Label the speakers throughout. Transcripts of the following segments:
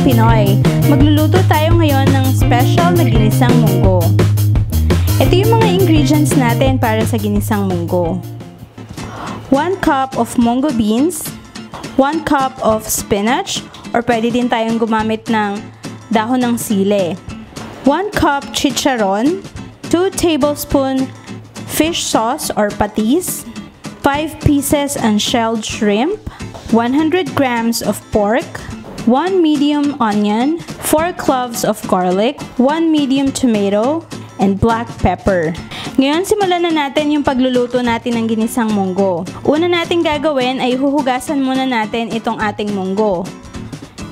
Speaker 1: Pinoy. Magluluto tayo ngayon ng special na ginisang munggo. Ito yung mga ingredients natin para sa ginisang munggo. 1 cup of munggo beans, 1 cup of spinach, or pwede din tayong gumamit ng dahon ng sili. 1 cup chicharon, 2 tablespoon fish sauce or patis, 5 pieces unshelled shrimp, 100 grams of pork, 1 medium onion, 4 cloves of garlic, 1 medium tomato, and black pepper. Ngayon, simulan na natin yung pagluluto natin ng ginisang munggo. Una natin gagawin ay huhugasan muna natin itong ating munggo.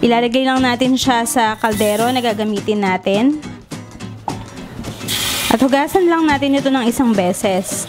Speaker 1: Ilalagay lang natin siya sa kaldero na gagamitin natin. At hugasan lang natin ito ng isang beses.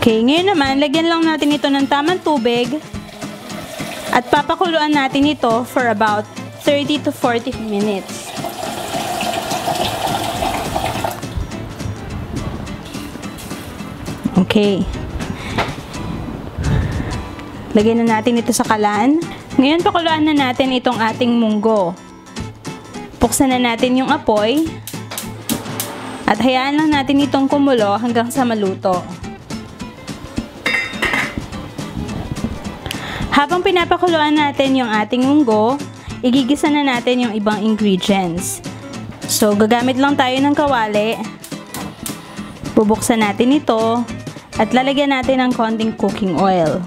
Speaker 1: Okay, ngayon naman, lagyan lang natin ito ng tamang tubig at papakuluan natin ito for about 30 to 40 minutes. Okay. Lagyan na natin ito sa kalan. Ngayon, pakuluan na natin itong ating munggo. Buksan na natin yung apoy at hayaan lang natin itong kumulo hanggang sa maluto. Habang pinapakuluan natin yung ating munggo, igigisa na natin yung ibang ingredients. So, gagamit lang tayo ng kawali. Bubuksan natin ito at lalagyan natin ng konting cooking oil.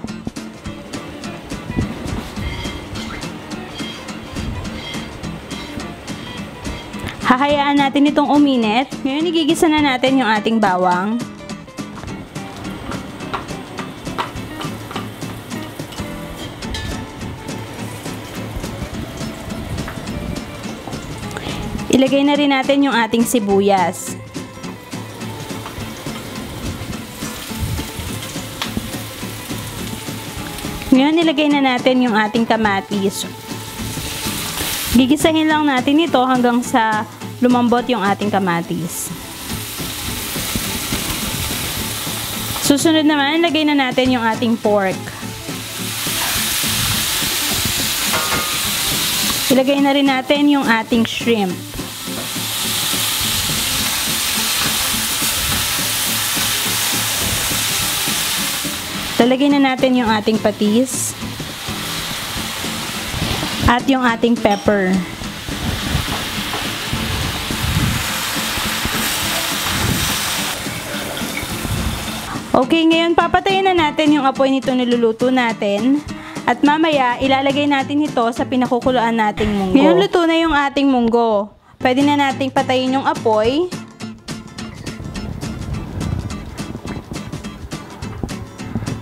Speaker 1: Hahayaan natin itong uminit. Ngayon, igigisa na natin yung ating bawang. Ilagay na rin natin yung ating sibuyas. Ngayon, ilagay na natin yung ating kamatis. Gigisahin lang natin ito hanggang sa lumambot yung ating kamatis. Susunod naman, ilagay na natin yung ating pork. Ilagay na rin natin yung ating shrimp. Lalagay na natin yung ating patis at yung ating pepper. Okay, ngayon papatayin na natin yung apoy nito niluluto natin at mamaya ilalagay natin ito sa pinakukuluan nating munggo. Ngayon luto na yung ating munggo. Pwede na nating patayin yung apoy.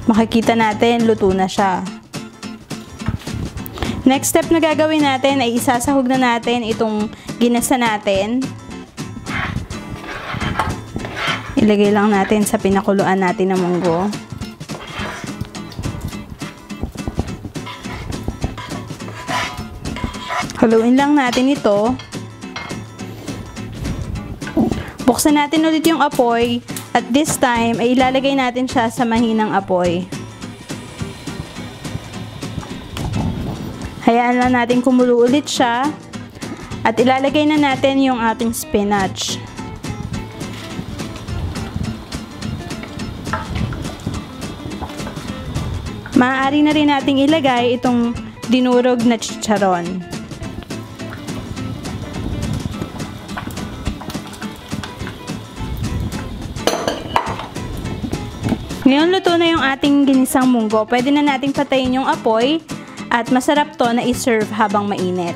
Speaker 1: Makikita natin, luto na siya. Next step na gagawin natin ay isasahog na natin itong ginasa natin. Ilagay lang natin sa pinakuluan natin ng munggo. Haluin lang natin ito. Buksan natin ulit yung apoy. At this time, ay ilalagay natin siya sa mahinang apoy. Hayaan lang natin kumulo ulit siya. At ilalagay na natin yung ating spinach. Maaari na rin nating ilagay itong dinurog na chicharon. Ngayon, luto na yung ating ginisang munggo. Pwede na nating patayin yung apoy at masarap to na i-serve habang mainit.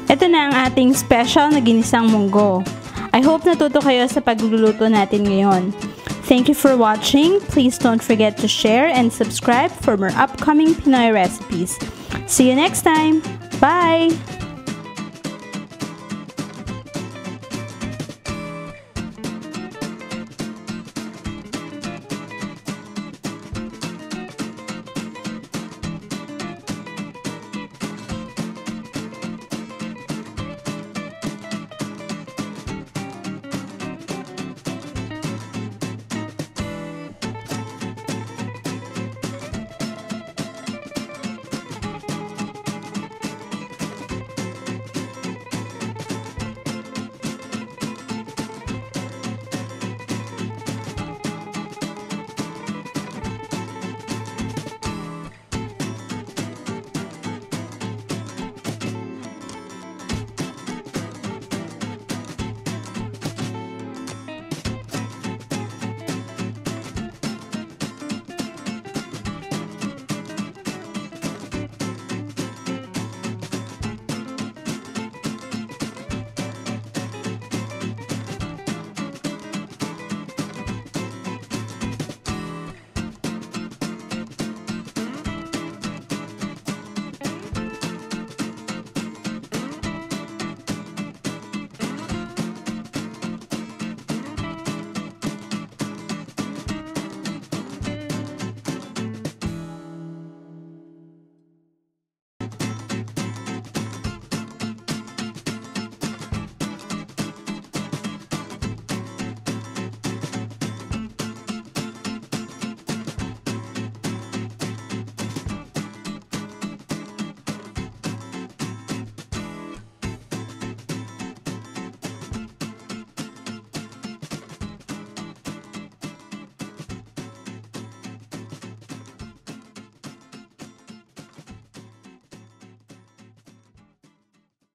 Speaker 1: Ito na ang ating special na ginisang munggo. I hope natuto kayo sa pagluluto natin ngayon. Thank you for watching. Please don't forget to share and subscribe for more upcoming Pinoy recipes. See you next time. Bye!